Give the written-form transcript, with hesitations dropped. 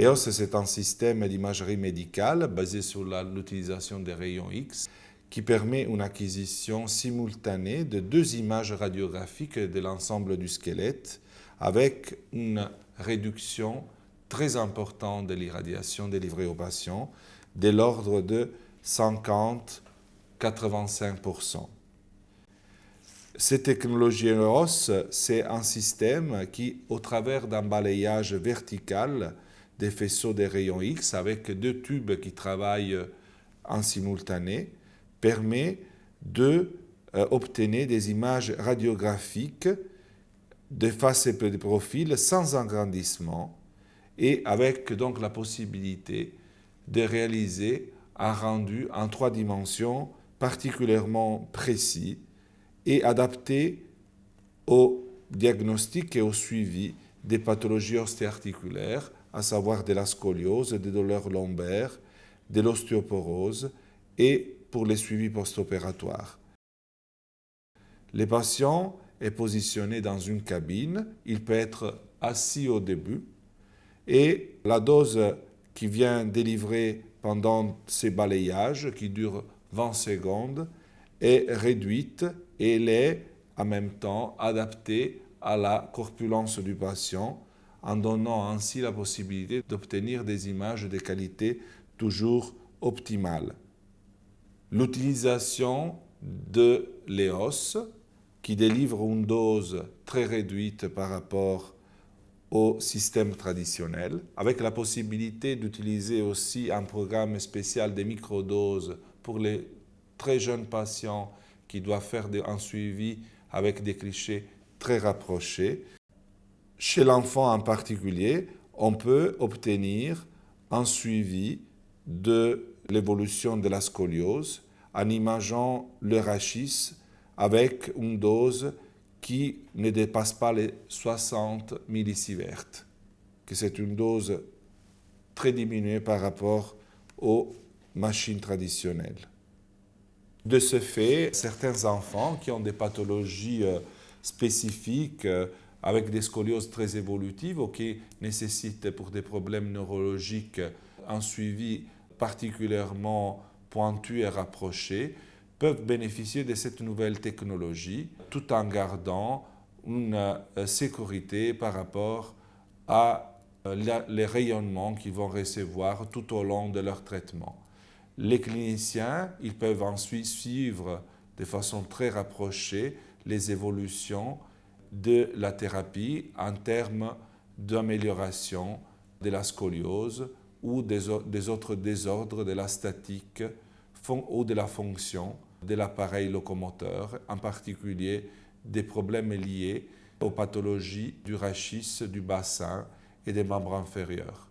EOS, c'est un système d'imagerie médicale basé sur l'utilisation des rayons X qui permet une acquisition simultanée de deux images radiographiques de l'ensemble du squelette avec une réduction très importante de l'irradiation délivrée aux patients de l'ordre de 50-85%. Cette technologie EOS, c'est un système qui, au travers d'un balayage vertical des faisceaux des rayons X avec deux tubes qui travaillent en simultané, permet d'obtenir des images radiographiques de face et de profil sans agrandissement et avec donc la possibilité de réaliser un rendu en 3 dimensions particulièrement précis et adapté au diagnostic et au suivi des pathologies ostéo-articulaires, à savoir de la scoliose, des douleurs lombaires, de l'ostéoporose et pour les suivis post-opératoires. Le patient est positionné dans une cabine, il peut être assis au début et la dose qui vient délivrer pendant ces balayages, qui durent 20 secondes, est réduite et elle est en même temps adaptée à la corpulence du patient en donnant ainsi la possibilité d'obtenir des images de qualité toujours optimale. L'utilisation de l'EOS, qui délivre une dose très réduite par rapport au système traditionnel, avec la possibilité d'utiliser aussi un programme spécial de microdoses pour les très jeunes patients qui doivent faire un suivi avec des clichés très rapprochés. Chez l'enfant en particulier, on peut obtenir un suivi de l'évolution de la scoliose en imageant le rachis avec une dose qui ne dépasse pas les 60 millisieverts, que c'est une dose très diminuée par rapport aux machines traditionnelles. De ce fait, certains enfants qui ont des pathologies spécifiques avec des scolioses très évolutives ou qui nécessitent pour des problèmes neurologiques un suivi particulièrement pointu et rapproché, peuvent bénéficier de cette nouvelle technologie tout en gardant une sécurité par rapport à les rayonnements qu'ils vont recevoir tout au long de leur traitement. Les cliniciens, ils peuvent ensuite suivre de façon très rapprochée les évolutions de la thérapie en termes d'amélioration de la scoliose ou des autres désordres de la statique ou de la fonction de l'appareil locomoteur, en particulier des problèmes liés aux pathologies du rachis, du bassin et des membres inférieurs.